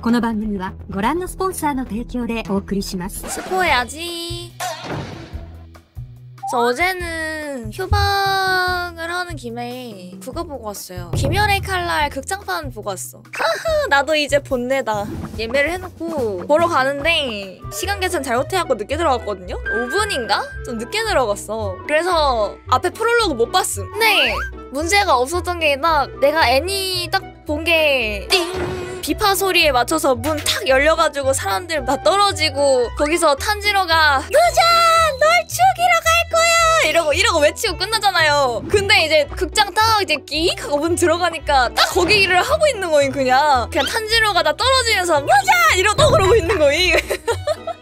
この番組はご覧のスポンサーの提供でお送りします。 스포해야지. 저 어제는 휴방을 하는 김에 그거 보고 왔어요. 김열의 칼날 극장판 보고 왔어. 하하, 나도 이제 본내다. 예매를 해놓고 보러 가는데 시간 계산 잘못해갖고 늦게 들어갔거든요? 5분인가? 좀 늦게 들어갔어. 그래서 앞에 프롤로그 못 봤음. 근데 문제가 없었던 게 내가 애니 딱 본 게 띵! 비파 소리에 맞춰서 문 탁 열려가지고 사람들 다 떨어지고 거기서 탄지로가 누잔! 널 죽이러 갈 거야! 이러고 외치고 끝나잖아요. 근데 이제 극장 딱 이제 끼익 하고 문 들어가니까 딱 거기를 하고 있는 거임. 그냥 탄지로가 다 떨어지면서 누잔! 이러고 그러고 있는 거임.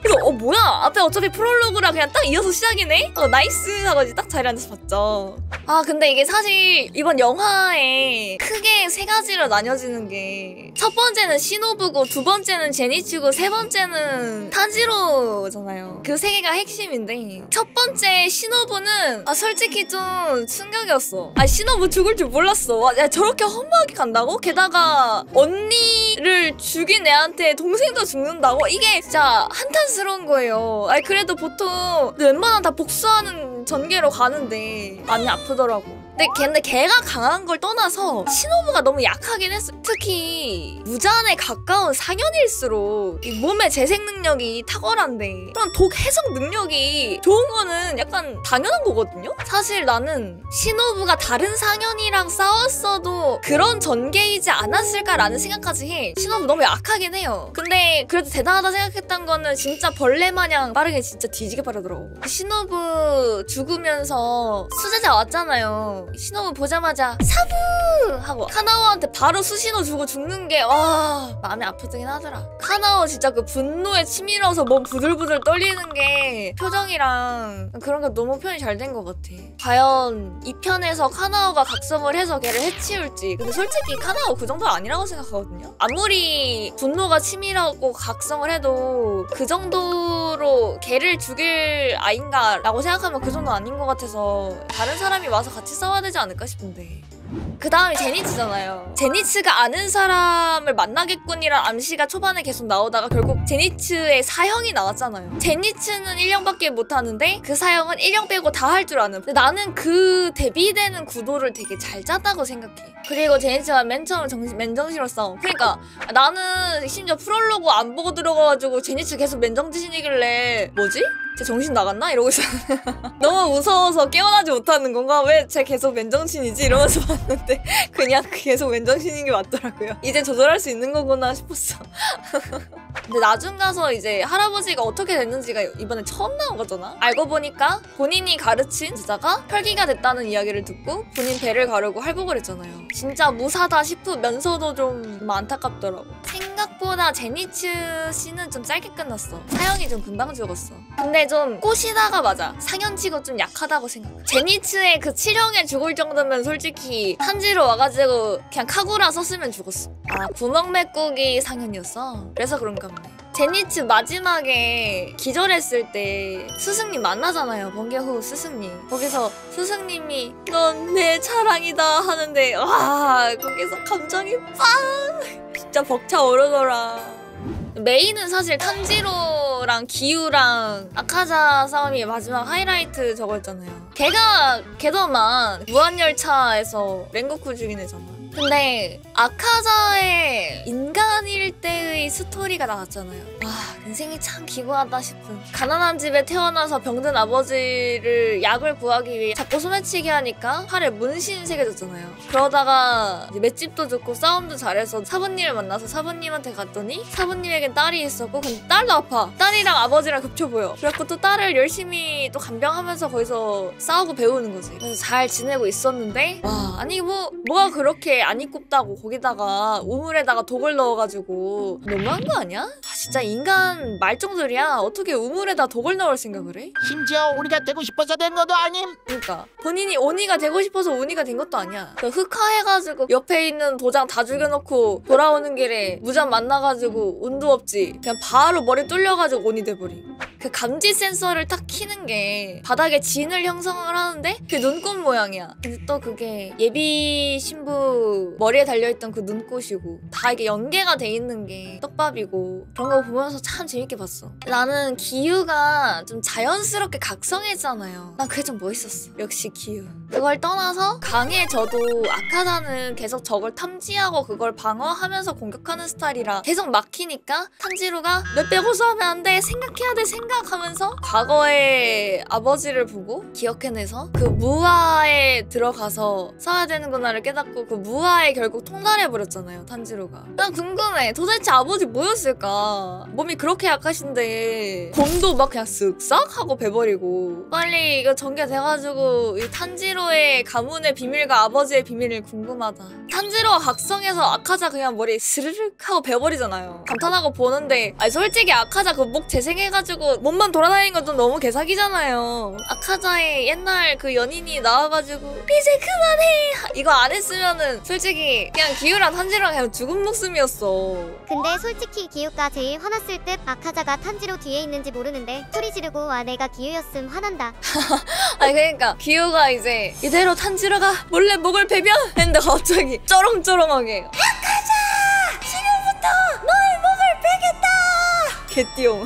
그래서 뭐야? 앞에 어차피 프롤로그라 그냥 딱 이어서 시작이네? 나이스! 하고 이제 딱 자리에 앉아서 봤죠. 아 근데 이게 사실 이번 영화에 크게 세 가지로 나뉘어지는 게 첫 번째는 시노부고 두 번째는 제니츠고 세 번째는 탄지로잖아요. 그 세 개가 핵심인데 첫 번째 시노부는 솔직히 좀 충격이었어. 시노부 죽을 줄 몰랐어. 야, 저렇게 험하게 간다고? 게다가 언니를 죽인 애한테 동생도 죽는다고? 이게 진짜 한탄스러운 거예요. 그래도 보통 웬만하면 다 복수하는 전개로 가는데 많이 아프더라고. 근데 걔가 강한 걸 떠나서 시노부가 너무 약하긴 했어. 특히 무잔에 가까운 상현일수록 이 몸의 재생 능력이 탁월한데 그런 독 해석 능력이 좋은 거는 약간 당연한 거거든요? 사실 나는 시노부가 다른 상현이랑 싸웠어도 그런 전개이지 않았을까라는 생각까지 해. 시노부 너무 약하긴 해요. 근데 그래도 대단하다 생각했던 거는 진짜 벌레 마냥 빠르게 진짜 뒤지게 빠르더라고. 시노부 죽으면서 수제자 왔잖아요. 시노부 보자마자 사부! 하고 카나오한테 바로 수신호 주고 죽는 게 와 마음이 아프긴 하더라. 카나오 진짜 그 분노에 치밀어서 몸 부들부들 떨리는 게 표정이랑 그런 게 너무 표현이 잘 된 것 같아. 과연 이 편에서 카나오가 각성을 해서 걔를 해치울지. 근데 솔직히 카나오 그 정도 아니라고 생각하거든요. 아무리 분노가 치밀하고 각성을 해도 그 정도로 걔를 죽일 아인가라고 생각하면 그 정도 아닌 것 같아서 다른 사람이 와서 같이 싸워야 되지 않을까 싶은데. 그 다음이 제니츠잖아요. 제니츠가 아는 사람을 만나겠군이란 암시가 초반에 계속 나오다가 결국 제니츠의 사형이 나왔잖아요. 제니츠는 1형밖에 못하는데 그 사형은 1형 빼고 다 할 줄 아는. 근데 나는 그 대비되는 구도를 되게 잘 짰다고 생각해. 그리고 제니츠가 맨 처음 맨정신으로 싸움. 그러니까 나는 심지어 프롤로그 안 보고 들어가가지고 제니츠 계속 맨정신이길래 뭐지? 쟤 정신 나갔나? 이러고 있었는데 너무 무서워서 깨어나지 못하는 건가? 왜 쟤 계속 맨정신이지? 이러면서 봤는데 그냥 계속 맨정신인 게 맞더라고요. 이제 조절할 수 있는 거구나 싶었어. 근데 나중 가서 이제 할아버지가 어떻게 됐는지가 이번에 처음 나온 거잖아? 알고 보니까 본인이 가르친 제자가 혈기가 됐다는 이야기를 듣고 본인 배를 가르고 할복을 했잖아요. 진짜 무사다 싶으면서도 좀 안타깝더라고. 생각보다 제니츠 씨는 좀 짧게 끝났어. 사형이 좀 금방 죽었어. 근데 좀 꼬시다가 맞아. 상현치고 좀 약하다고 생각해. 제니츠의 그 7형에 죽을 정도면 솔직히 탄지로 와가지고 그냥 카구라 썼으면 죽었어. 구멍 메꾸기 상현이었어? 그래서 그런가 보네. 제니츠 마지막에 기절했을 때 스승님 만나잖아요. 번개 후 스승님. 거기서 스승님이 넌 내 자랑이다 하는데 와 거기서 감정이 빵! 진짜 벅차오르더라. 메인은 사실 탄지로랑 기우랑 아카자 싸움이 마지막 하이라이트 저거였잖아요. 걔더만 무한열차에서 랭고쿠 죽인 애잖아. 근데 아카자의 인간일 때의 스토리가 나왔잖아요. 와 인생이 참 기구하다 싶은. 가난한 집에 태어나서 병든 아버지를 약을 구하기 위해 자꾸 소매치기 하니까 팔에 문신 새겨졌잖아요. 그러다가 이제 맷집도 좋고 싸움도 잘해서 사부님을 만나서 사부님한테 갔더니 사부님에겐 딸이 있었고 근데 딸도 아파. 딸이랑 아버지랑 겹쳐보여. 그래갖고 또 딸을 열심히 또 간병하면서 거기서 싸우고 배우는 거지. 그래서 잘 지내고 있었는데 와 아니 뭐가 그렇게 안 이꼽다고 거기다가 우물에다가 독을 넣어가지고 너무한 거 아니야? 진짜 인간 말종들이야. 어떻게 우물에다 독을 넣을 생각을 해? 심지어 오니가 되고 싶어서 된 것도 아님. 그러니까 본인이 오니가 되고 싶어서 오니가 된 것도 아니야. 흑화해가지고 옆에 있는 도장 다 죽여놓고 돌아오는 길에 무장 만나가지고 운도 없지 그냥 바로 머리 뚫려가지고 오니 돼버림. 그 감지 센서를 딱 키는 게 바닥에 진을 형성을 하는데 그게 눈꽃 모양이야. 근데 또 그게 예비 신부 머리에 달려있던 그 눈꽃이고 다 이게 연계가 돼 있는 게 떡밥이고 그런 거 보면서 참 재밌게 봤어. 나는 기우가 좀 자연스럽게 각성했잖아요. 난 그게 좀 멋있었어. 역시 기우. 그걸 떠나서 강해져도 아카자는 계속 적을 탐지하고 그걸 방어하면서 공격하는 스타일이라 계속 막히니까 탄지로가 몇 배 호소하면 안 돼, 생각해야 돼 생각하면서 과거의 아버지를 보고 기억해내서 그 무아에 들어가서 써야 되는구나를 깨닫고 그 무아에 결국 통달해버렸잖아요, 탄지로가. 난 궁금해. 도대체 아버지 뭐였을까? 몸이 그렇게 약하신데 곰도 막 그냥 쓱싹 하고 베버리고. 빨리 이거 전개돼가지고 이 탄지로의 가문의 비밀과 아버지의 비밀이 궁금하다. 탄지로가 각성해서 아카자 그냥 머리 스르륵 하고 베버리잖아요. 감탄하고 보는데 아니 솔직히 아카자 그 목 재생해가지고 몸만 돌아다니는 건 좀 너무 개사기잖아요. 아카자의 옛날 그 연인이 나와가지고 이제 그만해 이거 안 했으면은 솔직히 그냥 기우랑 탄지로랑 그냥 죽은 목숨이었어. 근데 솔직히 기우가 제일 화났을 듯. 아카자가 탄지로 뒤에 있는지 모르는데 소리 지르고 와 내가 기우였음 화난다. 아니 그러니까 기우가 이제 이대로 탄지로가 몰래 목을 베면 했는데 갑자기 쩌렁쩌렁하게 아카자! 지금부터 너의 목을 베겠다! 개띠용.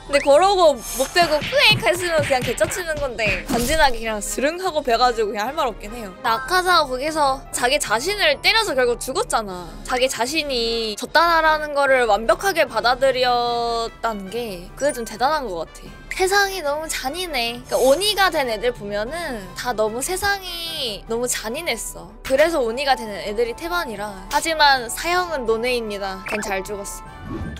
근데 그러고 못 베고 뿌익 했으면 그냥 개짜치는 건데 간지나게 그냥 스릉 하고 베가지고 그냥 할 말 없긴 해요. 근데 아카자가 거기서 자기 자신을 때려서 결국 죽었잖아. 자기 자신이 졌다라는 거를 완벽하게 받아들였다는 게 그게 좀 대단한 것 같아. 세상이 너무 잔인해. 그러니까 오니가 된 애들 보면은 다 너무 세상이 너무 잔인했어. 그래서 오니가 되는 애들이 태반이라. 하지만 사형은 노네입니다. 걘 잘 죽었어.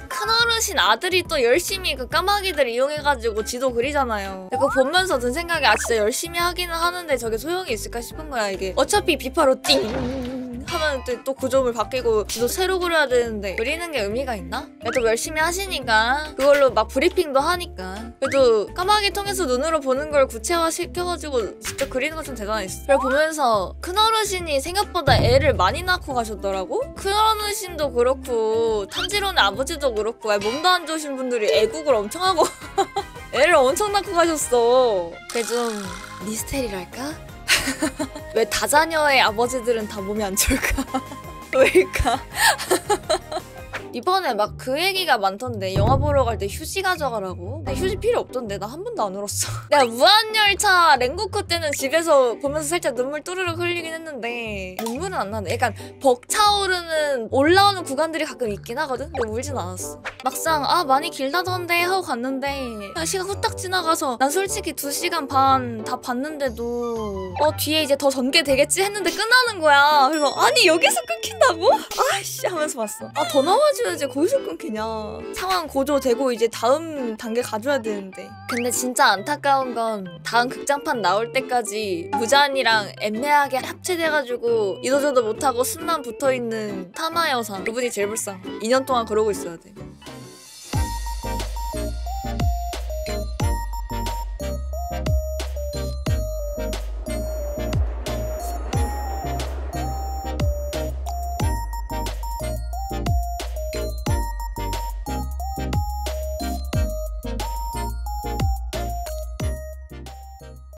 큰어르신 아들이 또 열심히 그 까마귀들 이용해가지고 지도 그리잖아요. 그거 보면서 든 생각이 아 진짜 열심히 하기는 하는데 저게 소용이 있을까 싶은 거야 이게. 어차피 비파로 띵 하면 또 구조물 바뀌고 지도 새로 그려야 되는데 그리는 게 의미가 있나? 그래도 열심히 하시니까 그걸로 막 브리핑도 하니까 그래도 까마귀 통해서 눈으로 보는 걸 구체화 시켜가지고 직접 그리는 건 좀 대단했어. 그걸 보면서 큰어르신이 생각보다 애를 많이 낳고 가셨더라고? 큰어르신도 그렇고 탄지로네 아버지도 그렇고 몸도 안 좋으신 분들이 애국을 엄청 하고 애를 엄청 낳고 가셨어. 그게 좀 미스테리랄까? 왜 다자녀의 아버지들은 다 몸이 안 좋을까? 왜일까? 이번에 막 그 얘기가 많던데 영화 보러 갈 때 휴지 가져가라고? 근데 휴지 필요 없던데 나 한 번도 안 울었어. 내가 무한열차 랭고쿠 때는 집에서 보면서 살짝 눈물 뚜르륵 흘리긴 했는데 눈물은 안 나네. 약간 벅차오르는 올라오는 구간들이 가끔 있긴 하거든? 근데 울진 않았어. 막상 아 많이 길다던데 하고 갔는데 시간 후딱 지나가서 난 솔직히 2시간 반 다 봤는데도 뒤에 이제 더 전개되겠지 했는데 끝나는 거야. 그래서 아니 여기서 끊긴다고? 아이씨 하면서 봤어. 아 더 나와줘야지 거기서 끊기냐. 상황 고조되고 이제 다음 단계 가줘야 되는데. 근데 진짜 안타까운 건 다음 극장판 나올 때까지 무잔이랑 애매하게 합체돼가지고 이도저도 못하고 숨만 붙어있는 타마 여사. 그분이 제일 불쌍해. 2년 동안 그러고 있어야 돼.